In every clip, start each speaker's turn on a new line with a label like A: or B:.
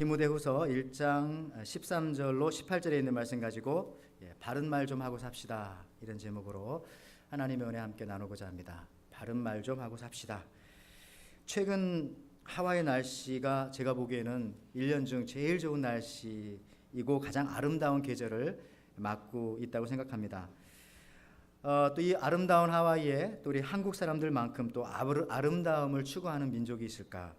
A: 디모데후서 1장 13절로 18절에 있는 말씀 가지고 바른 말 좀 하고 삽시다, 이런 제목으로 하나님의 은혜 함께 나누고자 합니다. 바른 말 좀 하고 삽시다. 최근 하와이 날씨가 제가 보기에는 1년 중 제일 좋은 날씨이고 가장 아름다운 계절을 맞고 있다고 생각합니다. 또 이 아름다운 하와이에 또 우리 한국 사람들만큼 또 아름다움을 추구하는 민족이 있을까?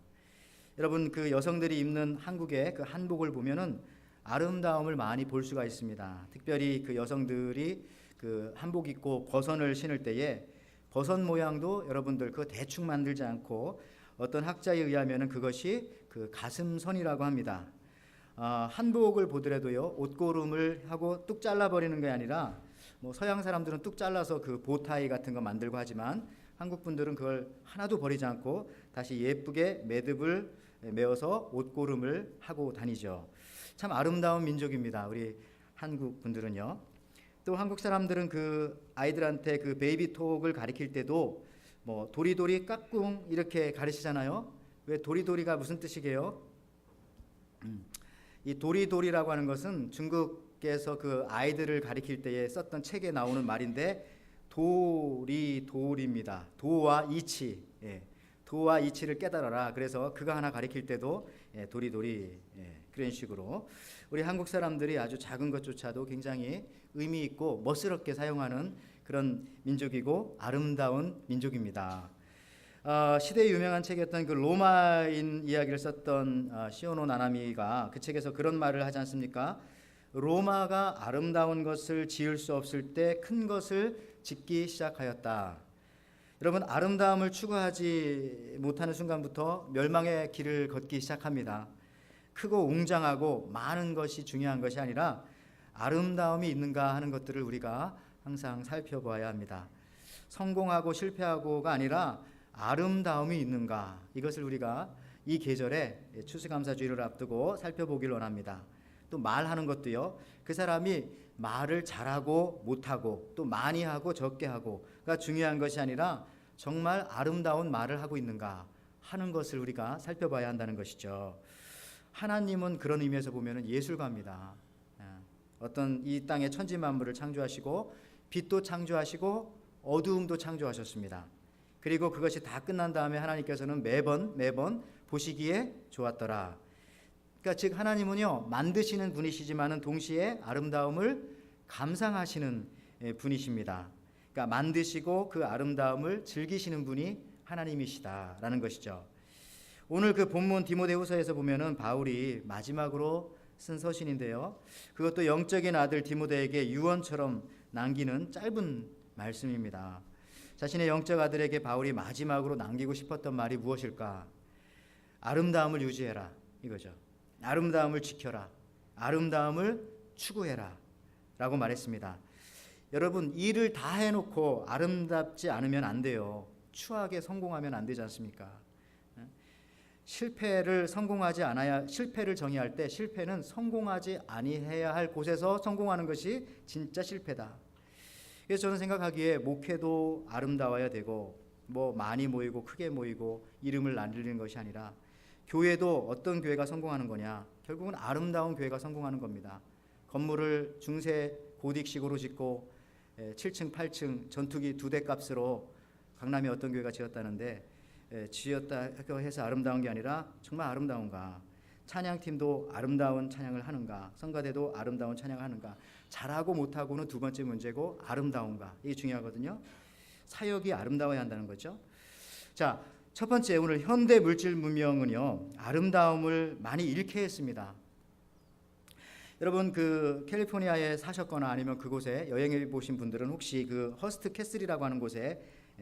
A: 여러분, 그 여성들이 입는 한국의 그 한복을 보면은 아름다움을 많이 볼 수가 있습니다. 특별히 그 여성들이 그 한복 입고 버선을 신을 때에 버선 모양도 여러분들 그거 대충 만들지 않고 어떤 학자에 의하면은 그것이 그 가슴선이라고 합니다. 한복을 보더라도요, 옷고름을 하고 뚝 잘라버리는 게 아니라 뭐 서양 사람들은 뚝 잘라서 그 보타이 같은 거 만들고 하지만 한국 분들은 그걸 하나도 버리지 않고 다시 예쁘게 매듭을 메어서 옷고름을 하고 다니죠. 참 아름다운 민족입니다, 우리 한국 분들은요. 또 한국 사람들은 그 아이들한테 그 베이비톡을 가르칠 때도 뭐 도리도리 까꿍 이렇게 가르치잖아요. 왜 도리도리가 무슨 뜻이게요? 이 도리도리라고 하는 것은 중국에서 그 아이들을 가르칠 때에 썼던 책에 나오는 말인데 도리도리입니다. 도와 이치, 도와 이치를 깨달아라. 그래서 그거 하나 가르칠 때도 도리도리, 그런 식으로 우리 한국 사람들이 아주 작은 것조차도 굉장히 의미 있고 멋스럽게 사용하는 그런 민족이고 아름다운 민족입니다. 시대의 유명한 책이었던 그 로마인 이야기를 썼던 시오노 나나미가 그 책에서 그런 말을 하지 않습니까? 로마가 아름다운 것을 지을 수 없을 때 큰 것을 짓기 시작하였다. 여러분, 아름다움을 추구하지 못하는 순간부터 멸망의 길을 걷기 시작합니다. 크고 웅장하고 많은 것이 중요한 것이 아니라 아름다움이 있는가 하는 것들을 우리가 항상 살펴봐야 합니다. 성공하고 실패하고가 아니라 아름다움이 있는가, 이것을 우리가 이 계절에 추수감사주의를 앞두고 살펴보길 원합니다. 또 말하는 것도요, 그 사람이 말을 잘하고 못하고 또 많이 하고 적게 하고가 중요한 것이 아니라 정말 아름다운 말을 하고 있는가 하는 것을 우리가 살펴봐야 한다는 것이죠. 하나님은 그런 의미에서 보면 예술가입니다. 어떤 이 땅의 천지 만물을 창조하시고 빛도 창조하시고 어두움도 창조하셨습니다. 그리고 그것이 다 끝난 다음에 하나님께서는 매번 보시기에 좋았더라. 그러니까 즉 하나님은요, 만드시는 분이시지만은 동시에 아름다움을 감상하시는 분이십니다. 그러니까 만드시고 그 아름다움을 즐기시는 분이 하나님이시다라는 것이죠. 오늘 그 본문 디모데후서에서 보면은 바울이 마지막으로 쓴 서신인데요, 그것도 영적인 아들 디모데에게 유언처럼 남기는 짧은 말씀입니다. 자신의 영적 아들에게 바울이 마지막으로 남기고 싶었던 말이 무엇일까? 아름다움을 유지해라, 이거죠. 아름다움을 지켜라, 아름다움을 추구해라 라고 말했습니다. 여러분, 일을 다 해놓고 아름답지 않으면 안 돼요. 추하게 성공하면 안 되지 않습니까? 실패를 정의할 때 실패는 성공하지 아니해야 할 곳에서 성공하는 것이 진짜 실패다. 그래서 저는 생각하기에 목회도 아름다워야 되고 뭐 많이 모이고 크게 모이고 이름을 날리는 것이 아니라 교회도 어떤 교회가 성공하는 거냐? 결국은 아름다운 교회가 성공하는 겁니다. 건물을 중세 고딕식으로 짓고 7층, 8층 전투기 2대 값으로 강남에 어떤 교회가 지었다는데 지었다 해서 아름다운 게 아니라 정말 아름다운가? 찬양팀도 아름다운 찬양을 하는가? 성가대도 아름다운 찬양을 하는가? 잘하고 못하고는 두 번째 문제고 아름다운가? 이게 중요하거든요. 사역이 아름다워야 한다는 거죠. 자, 첫 번째, 오늘 현대 물질 문명은요, 아름다움을 많이 잃게 했습니다. 여러분, 그 캘리포니아에 사셨거나 아니면 그곳에 여행해 보신 분들은 혹시 그 허스트 캐슬이라고 하는 곳에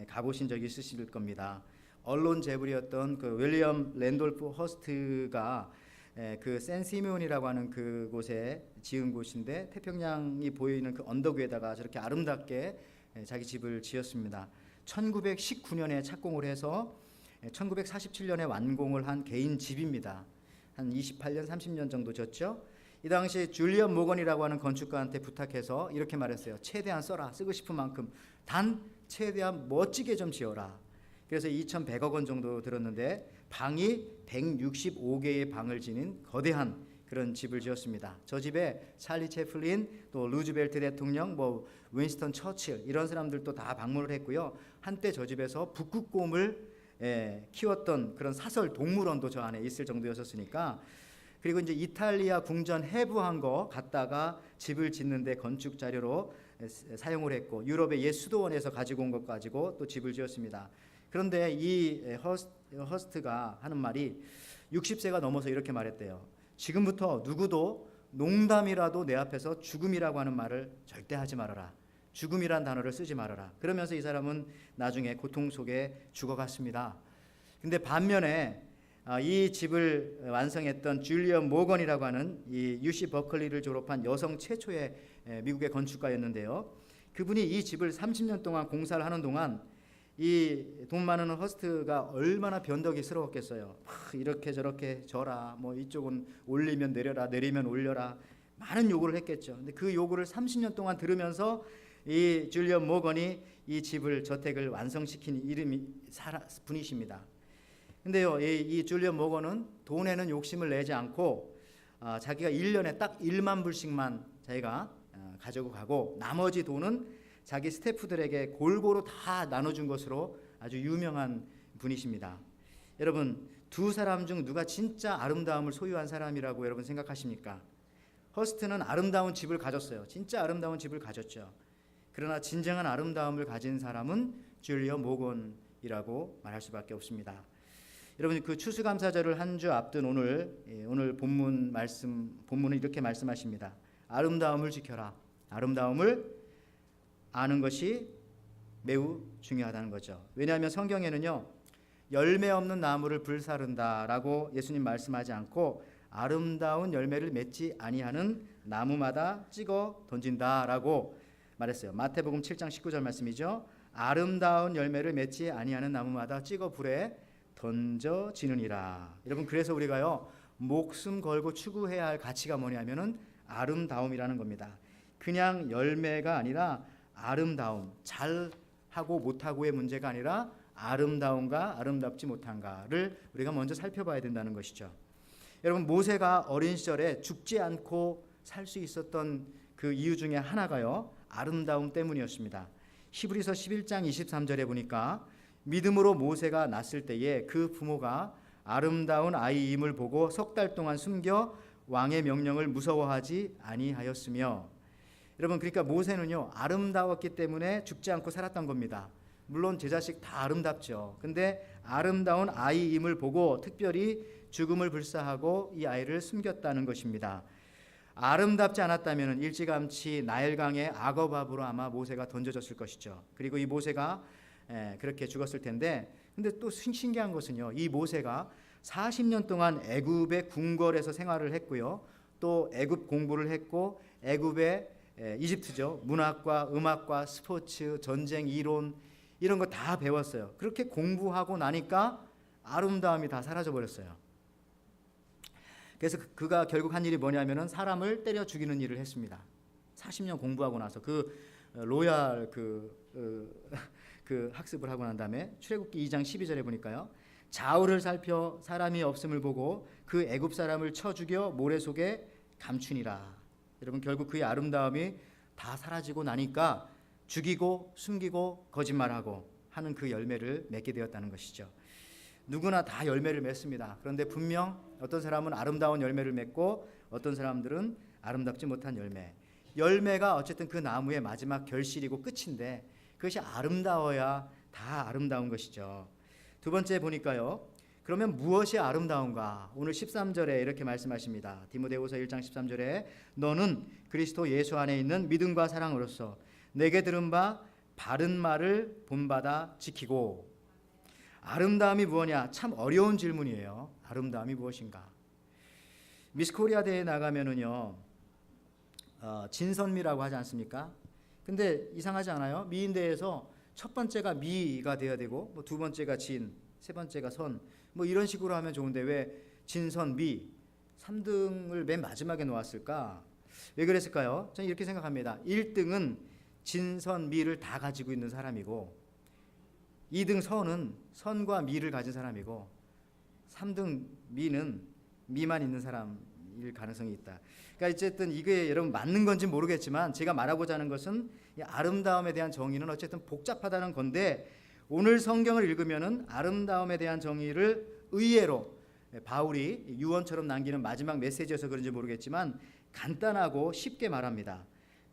A: 가보신 적이 있으실 겁니다. 언론 재벌이었던 그 윌리엄 랜돌프 허스트가 그 샌시몬이라고 하는 그곳에 지은 곳인데 태평양이 보이는 그 언덕 위에다가 저렇게 아름답게 자기 집을 지었습니다. 1919년에 착공을 해서 1947년에 완공을 한 개인 집입니다. 한 28년, 30년 정도 졌죠. 이 당시 줄리언 모건이라고 하는 건축가한테 부탁해서 이렇게 말했어요. 최대한 써라. 쓰고 싶은 만큼. 단 최대한 멋지게 좀 지어라. 그래서 2,100억 원 정도 들었는데 방이 165개의 방을 지닌 거대한 그런 집을 지었습니다. 저 집에 찰리 채플린, 또 루즈벨트 대통령, 뭐 윈스턴 처칠 이런 사람들도 다 방문을 했고요. 한때 저 집에서 북극곰을 키웠던 그런 사설 동물원도 저 안에 있을 정도였었으니까. 그리고 이제 이탈리아 궁전 해부한 거 갖다가 집을 짓는데 건축 자료로 사용을 했고, 유럽의 옛 수도원에서 가지고 온 것 가지고 또 집을 지었습니다. 그런데 이 허스트가 하는 말이 60세가 넘어서 이렇게 말했대요. 지금부터 누구도 농담이라도 내 앞에서 죽음이라고 하는 말을 절대 하지 말아라. 죽음이란 단어를 쓰지 말아라. 그러면서 이 사람은 나중에 고통 속에 죽어갔습니다. 근데 반면에 이 집을 완성했던 줄리언 모건이라고 하는 이 UC 버클리를 졸업한 여성 최초의 미국의 건축가였는데요. 그분이 이 집을 30년 동안 공사를 하는 동안 이 돈 많은 허스트가 얼마나 변덕이스러웠겠어요. 이렇게 저렇게 져라, 뭐 이쪽은 올리면 내려라, 내리면 올려라, 많은 요구를 했겠죠. 근데 그 요구를 30년 동안 들으면서 이 줄리언 모건이 이 집을, 저택을 완성시킨 분이십니다. 근데요, 이 줄리언 모건은 돈에는 욕심을 내지 않고 자기가 1년에 딱 1만 불씩만 자기가 가지고 가고, 나머지 돈은 자기 스태프들에게 골고루 다 나눠준 것으로 아주 유명한 분이십니다. 여러분, 두 사람 중 누가 진짜 아름다움을 소유한 사람이라고 여러분 생각하십니까? 허스트는 아름다운 집을 가졌어요. 진짜 아름다운 집을 가졌죠. 그러나 진정한 아름다움을 가진 사람은 줄리언 모건이라고 말할 수밖에 없습니다. 여러분, 그 추수감사절을 한 주 앞둔 오늘 본문은 이렇게 말씀하십니다. 아름다움을 지켜라. 아름다움을 아는 것이 매우 중요하다는 거죠. 왜냐하면 성경에는요, 열매 없는 나무를 불사른다라고 예수님 말씀하지 않고 아름다운 열매를 맺지 아니하는 나무마다 찍어 던진다라고 말했어요. 마태복음 7장 19절 말씀이죠. 아름다운 열매를 맺지 아니하는 나무마다 찍어 불에 던져지느니라. 여러분, 그래서 우리가요, 목숨 걸고 추구해야 할 가치가 뭐냐면은 아름다움이라는 겁니다. 그냥 열매가 아니라 아름다움, 잘하고 못하고의 문제가 아니라 아름다움과 아름답지 못한가를 우리가 먼저 살펴봐야 된다는 것이죠. 여러분, 모세가 어린 시절에 죽지 않고 살 수 있었던 그 이유 중에 하나가요, 아름다움 때문이었습니다. 히브리서 11장 23절에 보니까 믿음으로 모세가 낳았을 때에 그 부모가 아름다운 아이임을 보고 석 달 동안 숨겨 왕의 명령을 무서워하지 아니하였으며. 여러분, 그러니까 모세는요, 아름다웠기 때문에 죽지 않고 살았던 겁니다. 물론 제 자식 다 아름답죠. 근데 아름다운 아이임을 보고 특별히 죽음을 불사하고 이 아이를 숨겼다는 것입니다. 아름답지 않았다면 일찌감치 나일강의 악어밥으로 아마 모세가 던져졌을 것이죠. 그리고 이 모세가 그렇게 죽었을 텐데, 근데 또 신기한 것은요, 이 모세가 40년 동안 애굽의 궁궐에서 생활을 했고요, 또 애굽 공부를 했고, 애굽의 이집트죠, 문학과 음악과 스포츠, 전쟁 이론 이런 거 다 배웠어요. 그렇게 공부하고 나니까 아름다움이 다 사라져 버렸어요. 그래서 그가 결국 한 일이 뭐냐면은 사람을 때려 죽이는 일을 했습니다. 40년 공부하고 나서 그 로얄 그 학습을 하고 난 다음에 출애굽기 2장 12절에 보니까요, 좌우를 살펴 사람이 없음을 보고 그 애굽 사람을 쳐 죽여 모래 속에 감추니라. 여러분, 결국 그의 아름다움이 다 사라지고 나니까 죽이고 숨기고 거짓말하고 하는 그 열매를 맺게 되었다는 것이죠. 누구나 다 열매를 맺습니다. 그런데 분명 어떤 사람은 아름다운 열매를 맺고 어떤 사람들은 아름답지 못한 열매. 열매가 어쨌든 그 나무의 마지막 결실이고 끝인데 그것이 아름다워야 다 아름다운 것이죠. 두 번째 보니까요, 그러면 무엇이 아름다운가? 오늘 13절에 이렇게 말씀하십니다. 디모데후서 1장 13절에 너는 그리스도 예수 안에 있는 믿음과 사랑으로서 내게 들은 바 바른 말을 본받아 지키고. 아름다움이 무엇이냐? 참 어려운 질문이에요. 아름다움이 무엇인가? 미스 코리아 대회에 나가면은요, 진선미라고 하지 않습니까? 근데 이상하지 않아요? 미인대회에서 첫 번째가 미가 돼야 되고, 뭐 두 번째가 진, 세 번째가 선, 뭐 이런 식으로 하면 좋은데 왜 진선 미 3등을 맨 마지막에 놓았을까? 왜 그랬을까요? 저는 이렇게 생각합니다. 1등은 진선 미를 다 가지고 있는 사람이고 2등 선은 선과 미를 가진 사람이고 3등 미는 미만 있는 사람일 가능성이 있다. 그러니까 어쨌든 이게 여러분 맞는 건지 모르겠지만 제가 말하고자 하는 것은 이 아름다움에 대한 정의는 어쨌든 복잡하다는 건데, 오늘 성경을 읽으면은 아름다움에 대한 정의를 의외로 바울이 유언처럼 남기는 마지막 메시지여서 그런지 모르겠지만 간단하고 쉽게 말합니다.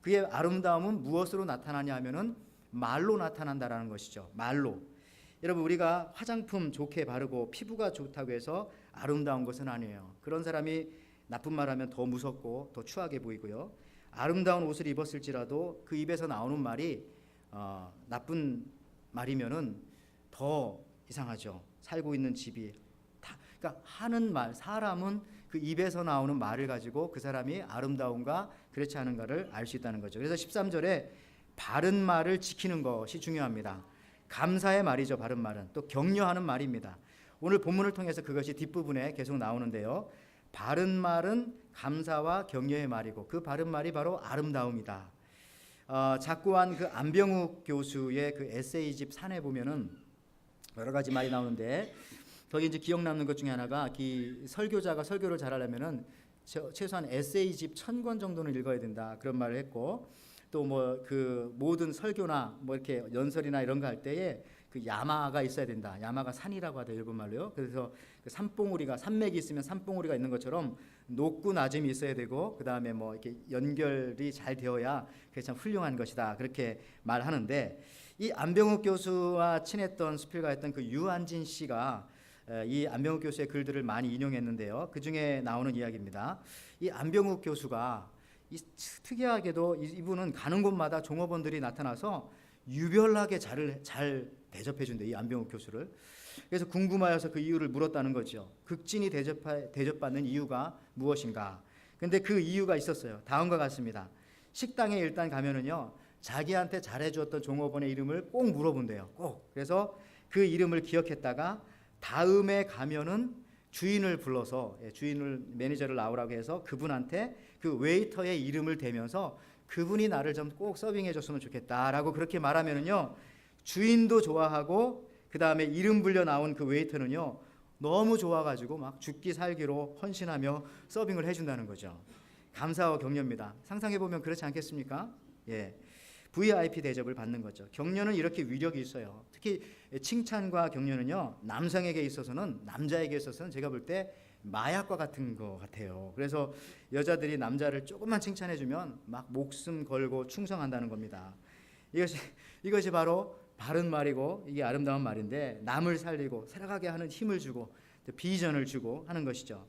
A: 그의 아름다움은 무엇으로 나타나냐 하면은 말로 나타난다라는 것이죠. 말로. 여러분, 우리가 화장품 좋게 바르고 피부가 좋다고 해서 아름다운 것은 아니에요. 그런 사람이 나쁜 말 하면 더 무섭고 더 추하게 보이고요. 아름다운 옷을 입었을지라도 그 입에서 나오는 말이 나쁜 말이면은 더 이상하죠. 살고 있는 집이 그러니까 하는 말, 사람은 그 입에서 나오는 말을 가지고 그 사람이 아름다운가 그렇지 않은가를 알 수 있다는 거죠. 그래서 13절에 바른 말을 지키는 것이 중요합니다. 감사의 말이죠. 바른 말은 또 격려하는 말입니다. 오늘 본문을 통해서 그것이 뒷부분에 계속 나오는데요. 바른 말은 감사와 격려의 말이고 그 바른 말이 바로 아름다움이다. 작고한 그 안병욱 교수의 그 에세이집 산에 보면은 여러 가지 말이 나오는데, 거기 이제 기억 남는 것 중에 하나가 이 설교자가 설교를 잘하려면은 최소한 에세이집 1000권 정도는 읽어야 된다, 그런 말을 했고, 또 뭐 그 모든 설교나 뭐 이렇게 연설이나 이런 거 할 때에 그 야마가 있어야 된다. 야마가 산이라고 하다, 일본 말로요. 그래서 그 산봉우리가, 산맥이 있으면 산봉우리가 있는 것처럼 높고 낮음이 있어야 되고, 그 다음에 뭐 이렇게 연결이 잘 되어야 그게 참 훌륭한 것이다, 그렇게 말하는데, 이 안병욱 교수와 친했던 수필가였던 그 유한진 씨가 이 안병욱 교수의 글들을 많이 인용했는데요. 그 중에 나오는 이야기입니다. 이 안병욱 교수가 특이하게도 이분은 가는 곳마다 종업원들이 나타나서 유별나게 잘 대접해준대, 이 안병욱 교수를. 그래서 궁금하여서 그 이유를 물었다는 거죠. 극진히 대접받는 이유가 무엇인가. 근데 그 이유가 있었어요. 다음과 같습니다. 식당에 일단 가면은요, 자기한테 잘해주었던 종업원의 이름을 꼭 물어본대요. 꼭. 그래서 그 이름을 기억했다가 다음에 가면은 주인을 불러서, 주인을, 매니저를 나오라고 해서 그분한테 그 웨이터의 이름을 대면서 그분이 나를 좀 꼭 서빙해 줬으면 좋겠다라고 그렇게 말하면은요, 주인도 좋아하고 그 다음에 이름 불려 나온 그 웨이터는요 너무 좋아가지고 막 죽기 살기로 헌신하며 서빙을 해준다는 거죠. 감사와 격려입니다. 상상해보면 그렇지 않겠습니까? 예. VIP 대접을 받는 거죠. 격려는 이렇게 위력이 있어요. 특히 칭찬과 격려는요, 남성에게 있어서는, 남자에게 있어서는 제가 볼 때 마약과 같은 것 같아요. 그래서 여자들이 남자를 조금만 칭찬해주면 막 목숨 걸고 충성한다는 겁니다. 이것이 바로 바른 말이고 이게 아름다운 말인데, 남을 살리고 살아가게 하는 힘을 주고 비전을 주고 하는 것이죠.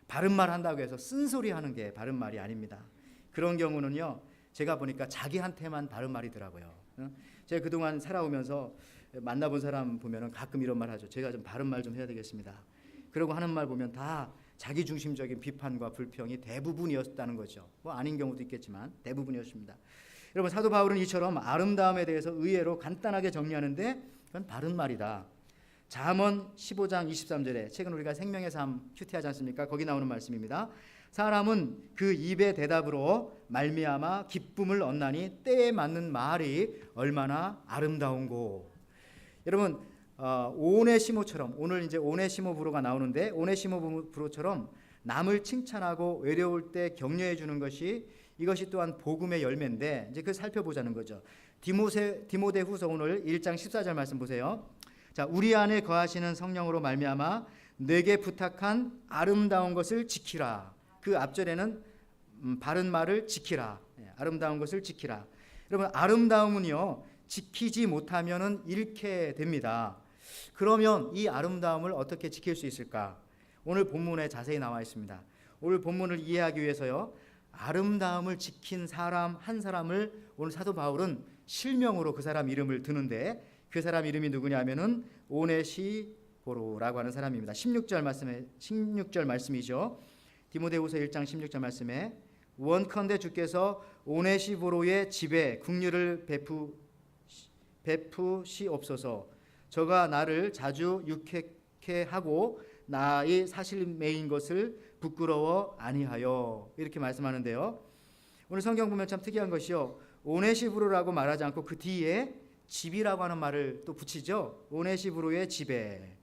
A: 바른 말 한다고 해서 쓴소리 하는 게 바른 말이 아닙니다. 그런 경우는요, 제가 보니까 자기한테만 바른 말이더라고요. 제가 그동안 살아오면서 만나본 사람 보면은 가끔 이런 말 하죠. 제가 좀 바른 말 좀 해야 되겠습니다. 그러고 하는 말 보면 다 자기중심적인 비판과 불평이 대부분이었다는 거죠. 뭐 아닌 경우도 있겠지만 대부분이었습니다. 여러분, 사도 바울은 이처럼 아름다움에 대해서 의외로 간단하게 정리하는데 그건 바른 말이다. 잠언 15장 23절에, 최근 우리가 생명의 삶 큐티하지 않습니까? 거기 나오는 말씀입니다. 사람은 그 입의 대답으로 말미암아 기쁨을 얻나니 때에 맞는 말이 얼마나 아름다운고. 여러분, 오네시모처럼, 오늘 이제 오네시모 부로가 나오는데, 오네시모 부로처럼 남을 칭찬하고 외로울 때 격려해 주는 것이, 이것이 또한 복음의 열매인데, 이제 그걸 살펴보자는 거죠. 디모데후서 오늘 1장 14절 말씀 보세요. 자, 우리 안에 거하시는 성령으로 말미암아 내게 부탁한 아름다운 것을 지키라. 그 앞절에는 바른 말을 지키라. 아름다운 것을 지키라. 여러분, 아름다움은요, 지키지 못하면은 잃게 됩니다. 그러면 이 아름다움을 어떻게 지킬 수 있을까? 오늘 본문에 자세히 나와 있습니다. 오늘 본문을 이해하기 위해서요, 아름다움을 지킨 사람 한 사람을 오늘 사도 바울은 실명으로 그 사람 이름을 드는데, 그 사람 이름이 누구냐면은 오네시보로라고 하는 사람입니다. 16절 말씀이죠. 디모데후서 1장 16절 말씀에, 원컨대 주께서 오네시보로의 집에 긍휼을 베푸시옵소서. 저가 나를 자주 유쾌케 하고 나의 사실매인 것을 부끄러워 아니하여, 이렇게 말씀하는데요. 오늘 성경 보면 참 특이한 것이요, 오네시보로라고 말하지 않고 그 뒤에 집이라고 하는 말을 또 붙이죠. 오네시브로의 집에.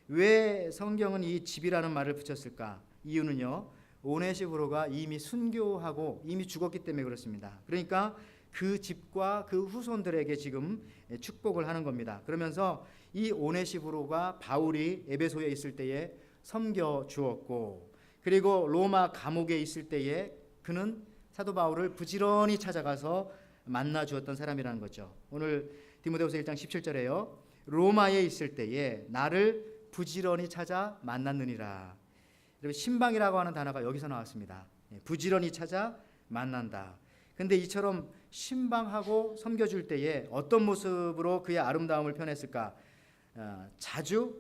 A: 왜 성경은 이 집이라는 말을 붙였을까? 이유는요, 오네시브로가 이미 순교하고 이미 죽었기 때문에 그렇습니다. 그러니까 그 집과 그 후손들에게 지금 축복을 하는 겁니다. 그러면서 이 오네시브로가 바울이 에베소에 있을 때에 섬겨 주었고, 그리고 로마 감옥에 있을 때에 그는 사도 바울을 부지런히 찾아가서 만나 주었던 사람이라는 거죠. 오늘 디모데후서 1장 17절에요. 로마에 있을 때에 나를 부지런히 찾아 만났느니라. 여러분, 신방이라고 하는 단어가 여기서 나왔습니다. 부지런히 찾아 만난다. 근데 이처럼 신방하고 섬겨줄 때에 어떤 모습으로 그의 아름다움을 표현했을까?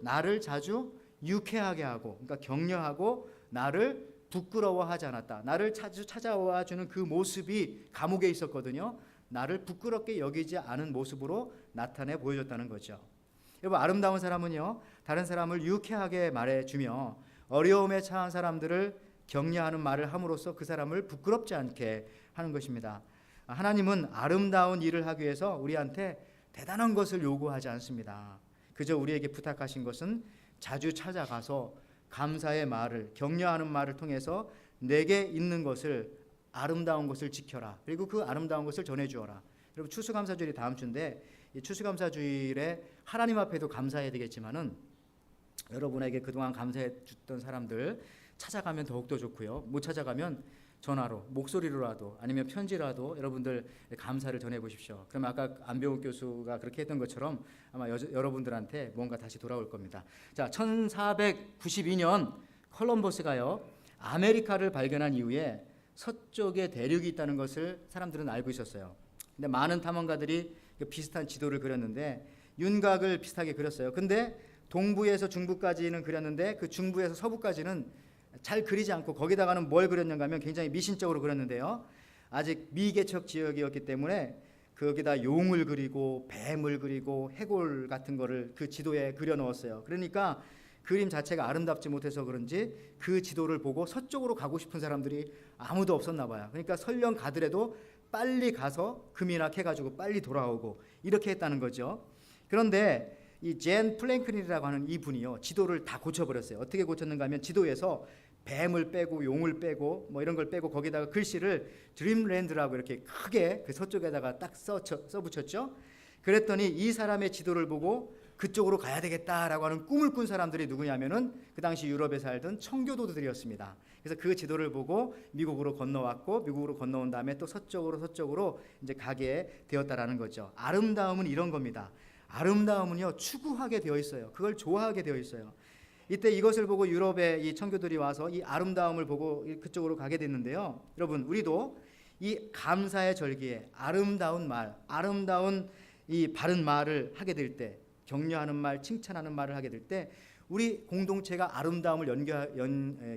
A: 나를 자주 유쾌하게 하고, 그러니까 격려하고 나를 부끄러워하지 않았다. 나를 자주 찾아와 주는 그 모습이 감옥에 있었거든요. 나를 부끄럽게 여기지 않은 모습으로 나타내 보여줬다는 거죠. 여러분, 아름다운 사람은요, 다른 사람을 유쾌하게 말해주며 어려움에 처한 사람들을 격려하는 말을 함으로써 그 사람을 부끄럽지 않게 하는 것입니다. 하나님은 아름다운 일을 하기 위해서 우리한테 대단한 것을 요구하지 않습니다. 그저 우리에게 부탁하신 것은 자주 찾아가서 감사의 말을, 격려하는 말을 통해서 내게 있는 것을, 아름다운 것을 지켜라. 그리고 그 아름다운 것을 전해주어라. 여러분, 추수감사주일이 다음 주인데 이 추수감사주일에 하나님 앞에도 감사해야 되겠지만은 여러분에게 그동안 감사해 줬던 사람들 찾아가면 더욱더 좋고요. 못 찾아가면 전화로, 목소리로라도 아니면 편지라도 여러분들 감사를 전해보십시오. 그러면 아까 안병욱 교수가 그렇게 했던 것처럼 아마 여러분들한테 뭔가 다시 돌아올 겁니다. 자, 1492년 콜럼버스가요, 아메리카를 발견한 이후에 서쪽에 대륙이 있다는 것을 사람들은 알고 있었어요. 근데 많은 탐험가들이 비슷한 지도를 그렸는데 윤곽을 비슷하게 그렸어요. 근데 동부에서 중부까지는 그렸는데 그 중부에서 서부까지는 잘 그리지 않고 거기다가는 뭘 그렸는가 하면 굉장히 미신적으로 그렸는데요. 아직 미개척 지역이었기 때문에 거기다 용을 그리고 뱀을 그리고 해골 같은 거를 그 지도에 그려 넣었어요. 그러니까 그림 자체가 아름답지 못해서 그런지 그 지도를 보고 서쪽으로 가고 싶은 사람들이 아무도 없었나 봐요. 그러니까 설령 가더라도 빨리 가서 금이나 캐가지고 빨리 돌아오고 이렇게 했다는 거죠. 그런데 이 젠 플랭클린이라고 하는 이 분이요, 지도를 다 고쳐버렸어요. 어떻게 고쳤는가 하면 지도에서 뱀을 빼고 용을 빼고 뭐 이런 걸 빼고 거기다가 글씨를 드림랜드라고 이렇게 크게 그 서쪽에다가 딱 써붙였죠. 그랬더니 이 사람의 지도를 보고 그쪽으로 가야 되겠다라고 하는 꿈을 꾼 사람들이 누구냐면은 그 당시 유럽에 살던 청교도들이었습니다. 그래서 그 지도를 보고 미국으로 건너왔고, 미국으로 건너온 다음에 또 서쪽으로 이제 가게 되었다라는 거죠. 아름다움은 이런 겁니다. 아름다움은요, 추구하게 되어 있어요. 그걸 좋아하게 되어 있어요. 이때 이것을 보고 유럽의 이 청교들이 와서 이 아름다움을 보고 그쪽으로 가게 됐는데요. 여러분, 우리도 이 감사의 절기에 아름다운 말, 아름다운 이 바른 말을 하게 될 때, 격려하는 말, 칭찬하는 말을 하게 될 때 우리 공동체가 아름다움을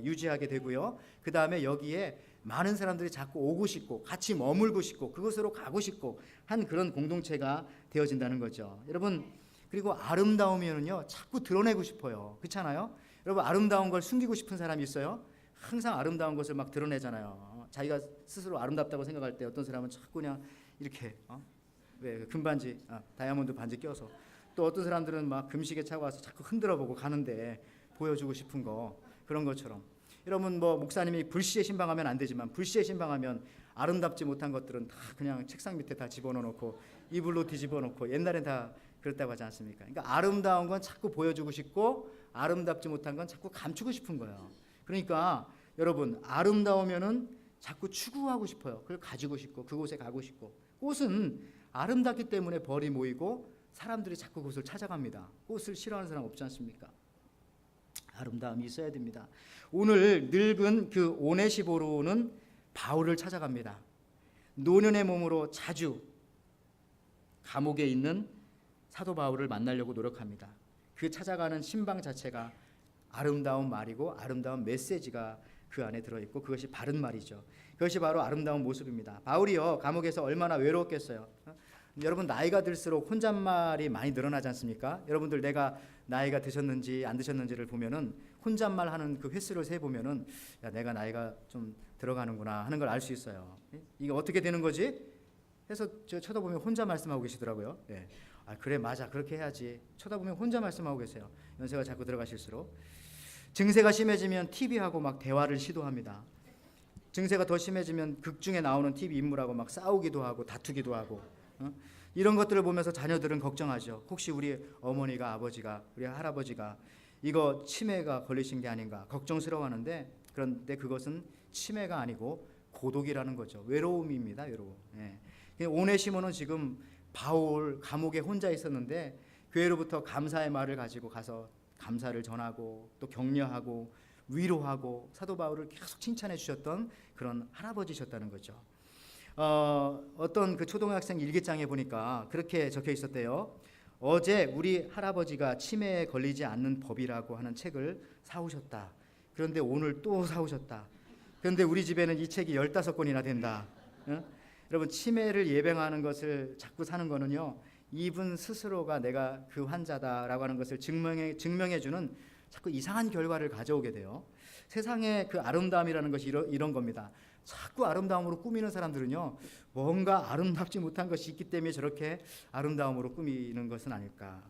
A: 유지하게 되고요. 그 다음에 여기에 많은 사람들이 자꾸 오고 싶고 같이 머물고 싶고 그곳으로 가고 싶고 한 그런 공동체가 되어진다는 거죠. 여러분, 그리고 아름다우면은요, 자꾸 드러내고 싶어요. 그렇잖아요? 여러분, 아름다운 걸 숨기고 싶은 사람이 있어요? 항상 아름다운 것을 막 드러내잖아요. 자기가 스스로 아름답다고 생각할 때 어떤 사람은 자꾸 그냥 이렇게 왜 금반지, 다이아몬드 반지 껴서, 또 어떤 사람들은 막 금시계 차고 와서 자꾸 흔들어보고 가는데 보여주고 싶은 거, 그런 것처럼. 여러분, 뭐 목사님이 불시에 신방하면 안 되지만 불시에 신방하면 아름답지 못한 것들은 다 그냥 책상 밑에 다 집어넣고 이불로 뒤집어 놓고, 옛날엔 다 그랬다고 하지 않습니까? 그러니까 아름다운 건 자꾸 보여주고 싶고 아름답지 못한 건 자꾸 감추고 싶은 거예요. 그러니까 여러분, 아름다우면은 자꾸 추구하고 싶어요. 그걸 가지고 싶고 그곳에 가고 싶고. 꽃은 아름답기 때문에 벌이 모이고 사람들이 자꾸 그곳을 찾아갑니다. 꽃을 싫어하는 사람 없지 않습니까? 아름다움이 있어야 됩니다. 오늘 늙은 그 오네시보로는 바울을 찾아갑니다. 노년의 몸으로 자주 감옥에 있는 사도 바울을 만나려고 노력합니다. 그 찾아가는 신방 자체가 아름다운 말이고 아름다운 메시지가 그 안에 들어있고 그것이 바른 말이죠. 그것이 바로 아름다운 모습입니다. 바울이요, 감옥에서 얼마나 외로웠겠어요. 여러분, 나이가 들수록 혼잣말이 많이 늘어나지 않습니까? 여러분들 내가 나이가 드셨는지 안 드셨는지를 보면은 혼잣말 하는 그 횟수를 세 보면은 야, 내가 나이가 좀 들어가는구나 하는 걸 알 수 있어요. 이게 어떻게 되는 거지? 해서 저 쳐다보면 혼자 말씀하고 계시더라고요. 예. 아, 그래, 맞아, 그렇게 해야지. 쳐다보면 혼자 말씀하고 계세요. 연세가 자꾸 들어가실수록. 증세가 심해지면 TV하고 막 대화를 시도합니다. 증세가 더 심해지면 극 중에 나오는 TV 인물하고 막 싸우기도 하고 다투기도 하고, 이런 것들을 보면서 자녀들은 걱정하죠. 혹시 우리 어머니가, 아버지가, 우리 할아버지가 이거 치매가 걸리신 게 아닌가 걱정스러워하는데, 그런데 그것은 치매가 아니고 고독이라는 거죠. 외로움입니다. 외로움. 예. 오네시모는 지금 바울 감옥에 혼자 있었는데 교회로부터 감사의 말을 가지고 가서 감사를 전하고 또 격려하고 위로하고 사도 바울을 계속 칭찬해 주셨던 그런 할아버지셨다는 거죠. 어떤 그 초등학생 일기장에 보니까 그렇게 적혀 있었대요. 어제 우리 할아버지가 치매에 걸리지 않는 법이라고 하는 책을 사오셨다. 그런데 오늘 또 사오셨다. 그런데 우리 집에는 이 책이 15권이나 된다. 여러분, 치매를 예방하는 것을 자꾸 사는 거는요, 이분 스스로가 내가 그 환자다라고 하는 것을 증명해주는 자꾸 이상한 결과를 가져오게 돼요. 세상의 그 아름다움이라는 것이 이런 겁니다. 자꾸 아름다움으로 꾸미는 사람들은요, 뭔가 아름답지 못한 것이 있기 때문에 저렇게 아름다움으로 꾸미는 것은 아닐까.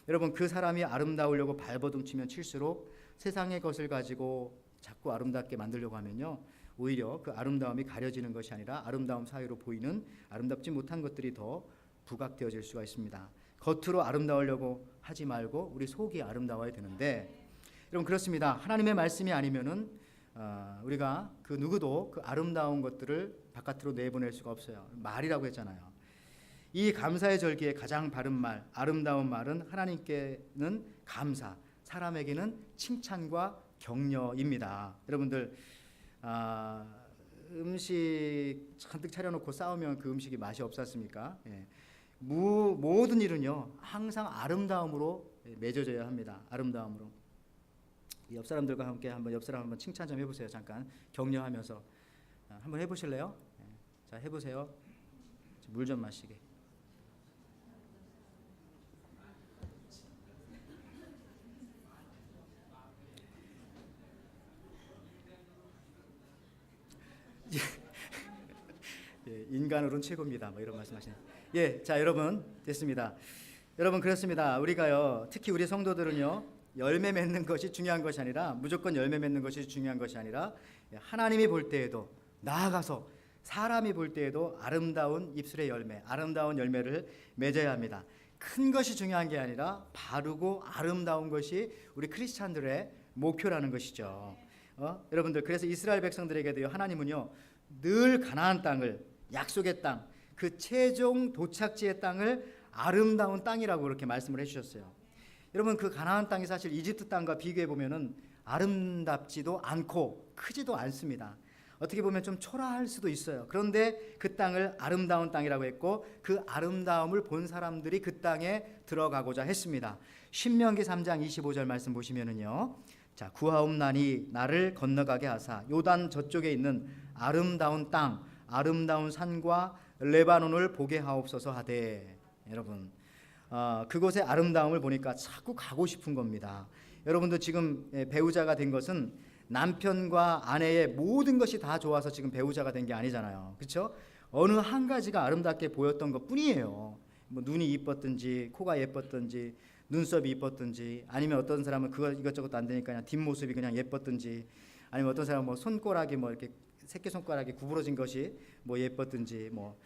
A: 여러분, 그 사람이 아름다우려고 발버둥치면 칠수록 세상의 것을 가지고 자꾸 아름답게 만들려고 하면요, 오히려 그 아름다움이 가려지는 것이 아니라 아름다움 사이로 보이는 아름답지 못한 것들이 더 부각되어질 수가 있습니다. 겉으로 아름다우려고 하지 말고 우리 속이 아름다워야 되는데, 여러분, 그렇습니다. 하나님의 말씀이 아니면은 우리가 그 누구도 그 아름다운 것들을 바깥으로 내보낼 수가 없어요. 말이라고 했잖아요. 이 감사의 절기에 가장 바른 말, 아름다운 말은 하나님께는 감사, 사람에게는 칭찬과 격려입니다. 여러분들, 음식 잔뜩 차려놓고 싸우면 그 음식이 맛이 없었습니까? 예. 모든 일은요, 항상 아름다움으로 맺어져야 합니다. 아름다움으로. 옆 사람들과 함께 한번 옆 사람 한번 칭찬 좀 해보세요. 잠깐 격려하면서 한번 해보실래요? 예. 자, 해보세요. 물 좀 마시게. 예, 인간으로는 최고입니다. 뭐 이런 말씀하시네. 예, 자, 여러분, 됐습니다. 여러분, 그렇습니다. 우리가요, 특히 우리 성도들은요, 열매 맺는 것이 중요한 것이 아니라, 무조건 열매 맺는 것이 중요한 것이 아니라, 하나님이 볼 때에도, 나아가서 사람이 볼 때에도 아름다운 입술의 열매, 아름다운 열매를 맺어야 합니다. 큰 것이 중요한 게 아니라 바르고 아름다운 것이 우리 크리스찬들의 목표라는 것이죠. 여러분들, 그래서 이스라엘 백성들에게도요, 하나님은요, 늘 가나안 땅을, 약속의 땅, 그 최종 도착지의 땅을 아름다운 땅이라고 그렇게 말씀을 해주셨어요. 여러분, 그 가나안 땅이 사실 이집트 땅과 비교해 보면은 아름답지도 않고 크지도 않습니다. 어떻게 보면 좀 초라할 수도 있어요. 그런데 그 땅을 아름다운 땅이라고 했고, 그 아름다움을 본 사람들이 그 땅에 들어가고자 했습니다. 신명기 3장 25절 말씀 보시면은요, 자, 구하옵나니 나를 건너가게 하사 요단 저쪽에 있는 아름다운 땅, 아름다운 산과 레바논을 보게 하옵소서 하되, 여러분, 그곳의 아름다움을 보니까 자꾸 가고 싶은 겁니다. 여러분도 지금 배우자가 된 것은 남편과 아내의 모든 것이 다 좋아서 지금 배우자가 된 게 아니잖아요. 그렇죠? 어느 한 가지가 아름답게 보였던 것 뿐이에요. 뭐 눈이 이뻤든지 코가 예뻤든지 눈썹이 이뻤든지, 아니면 어떤 사람은 그거 이것저것 안 되니까 그냥 뒷모습이 그냥 예뻤든지, 아니면 어떤 사람은 뭐 손가락이 뭐 이렇게 새끼손가락이 구부러진 것이 뭐 예뻤든지, 뭐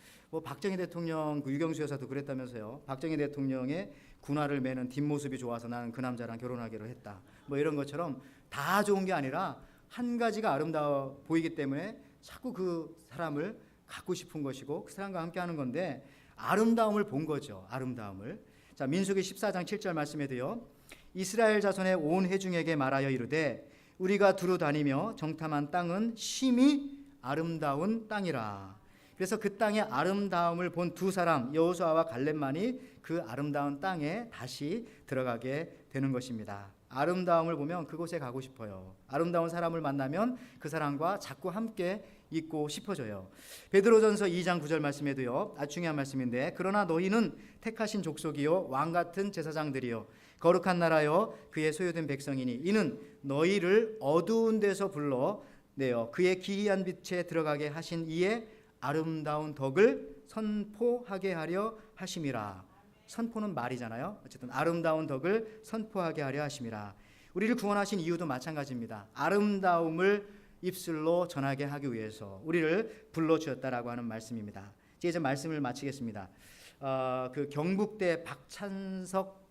A: 박정희 대통령, 그 유경수 여사도 그랬다면서요. 박정희 대통령의 군화를 매는 뒷모습이 좋아서 나는 그 남자랑 결혼하기로 했다. 뭐 이런 것처럼 다 좋은 게 아니라 한 가지가 아름다워 보이기 때문에 자꾸 그 사람을 갖고 싶은 것이고 그 사람과 함께 하는 건데, 아름다움을 본 거죠. 아름다움을. 자, 민수기 14장 7절 말씀에도요, 이스라엘 자손의 온 회중에게 말하여 이르되 우리가 두루 다니며 정탐한 땅은 심히 아름다운 땅이라. 그래서 그 땅의 아름다움을 본 두 사람, 여호수아와 갈렙만이 그 아름다운 땅에 다시 들어가게 되는 것입니다. 아름다움을 보면 그곳에 가고 싶어요. 아름다운 사람을 만나면 그 사람과 자꾸 함께 있고 싶어져요. 베드로전서 2장 9절 말씀에도요, 아주 중요한 말씀인데, 그러나 너희는 택하신 족속이요 왕같은 제사장들이요 거룩한 나라요 그의 소유된 백성이니 이는 너희를 어두운 데서 불러 내어 그의 기이한 빛에 들어가게 하신 이의 아름다운 덕을 선포하게 하려 하심이라. 선포는 말이잖아요. 어쨌든 아름다운 덕을 선포하게 하려 하심이라. 우리를 구원하신 이유도 마찬가지입니다. 아름다움을 입술로 전하게 하기 위해서 우리를 불러주셨다라고 하는 말씀입니다. 이제 말씀을 마치겠습니다. 그 경북대 박찬석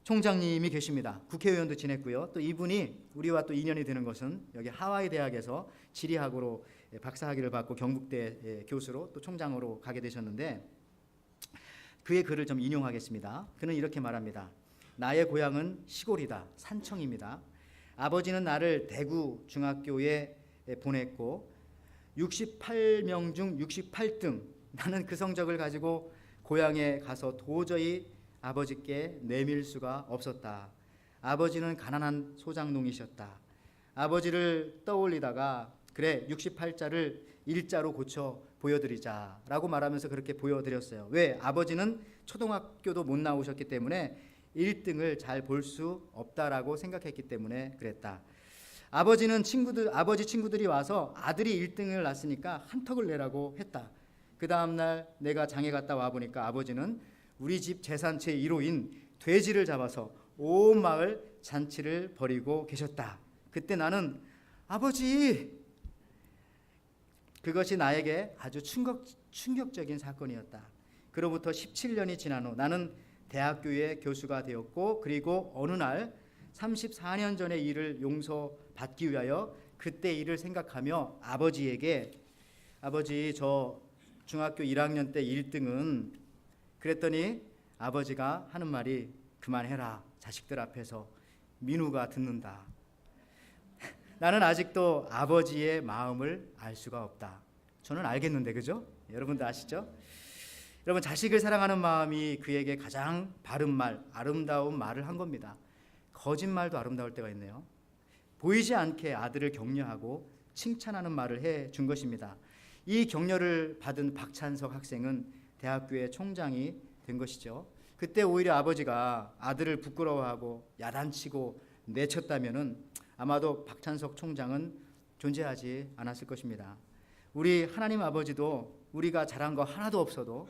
A: 총장님이 계십니다. 국회의원도 지냈고요. 또 이분이 우리와 또 인연이 되는 것은 여기 하와이 대학에서 지리학으로 박사학위를 받고 경북대 교수로 또 총장으로 가게 되셨는데, 그의 글을 좀 인용하겠습니다. 그는 이렇게 말합니다. 나의 고향은 시골이다. 산청입니다. 아버지는 나를 대구 중학교에 보냈고 68명 중 68등, 나는 그 성적을 가지고 고향에 가서 도저히 아버지께 내밀 수가 없었다. 아버지는 가난한 소장농이셨다. 아버지를 떠올리다가 그래 68자를 일자로 고쳐 보여드리자라고 말하면서 그렇게 보여드렸어요. 왜? 아버지는 초등학교도 못 나오셨기 때문에 1등을 잘 볼 수 없다라고 생각했기 때문에 그랬다. 아버지 친구들이 와서 아들이 1등을 낳았으니까 한턱을 내라고 했다. 그 다음날 내가 장에 갔다 와보니까 아버지는 우리 집 재산 제1호인 돼지를 잡아서 온 마을 잔치를 벌이고 계셨다. 그때 나는 아버지, 그것이 나에게 아주 충격적인 사건이었다. 그로부터 17년이 지난 후 나는 대학교의 교수가 되었고, 그리고 어느 날 34년 전의 일을 용서받기 위하여 그때 일을 생각하며 아버지에게, 아버지 저 중학교 1학년 때 1등은, 그랬더니 아버지가 하는 말이 그만해라, 자식들 앞에서 민우가 듣는다. 나는 아직도 아버지의 마음을 알 수가 없다. 저는 알겠는데, 그죠? 여러분도 아시죠? 여러분, 자식을 사랑하는 마음이 그에게 가장 바른 말, 아름다운 말을 한 겁니다. 거짓말도 아름다울 때가 있네요. 보이지 않게 아들을 격려하고 칭찬하는 말을 해준 것입니다. 이 격려를 받은 박찬석 학생은 대학교의 총장이 된 것이죠. 그때 오히려 아버지가 아들을 부끄러워하고 야단치고 내쳤다면은 아마도 박찬석 총장은 존재하지 않았을 것입니다. 우리 하나님 아버지도 우리가 잘한 거 하나도 없어도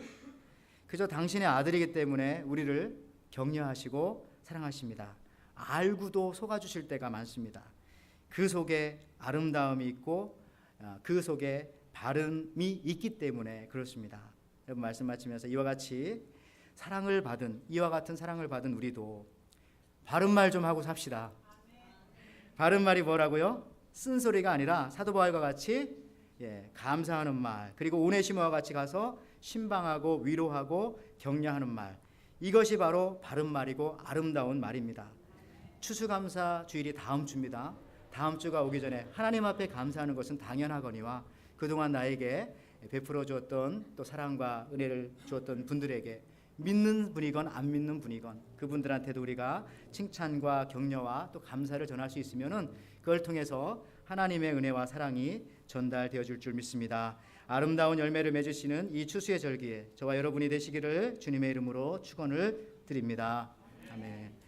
A: 그저 당신의 아들이기 때문에 우리를 격려하시고 사랑하십니다. 알고도 속아주실 때가 많습니다. 그 속에 아름다움이 있고 그 속에 바름이 있기 때문에 그렇습니다. 여러분, 말씀 마치면서 이와 같은 사랑을 받은 우리도 바른 말 좀 하고 삽시다. 바른 말이 뭐라고요? 쓴소리가 아니라 사도 바울과 같이 감사하는 말, 그리고 오네시모와 같이 가서 신방하고 위로하고 격려하는 말, 이것이 바로 바른 말이고 아름다운 말입니다. 추수감사 주일이 다음 주입니다. 다음 주가 오기 전에 하나님 앞에 감사하는 것은 당연하거니와 그동안 나에게 베풀어 주었던 또 사랑과 은혜를 주었던 분들에게, 믿는 분이건 안 믿는 분이건 그분들한테도 우리가 칭찬과 격려와 또 감사를 전할 수 있으면은 그걸 통해서 하나님의 은혜와 사랑이 전달되어 줄 믿습니다. 아름다운 열매를 맺으시는 이 추수의 절기에 저와 여러분이 되시기를 주님의 이름으로 축원을 드립니다. 아멘.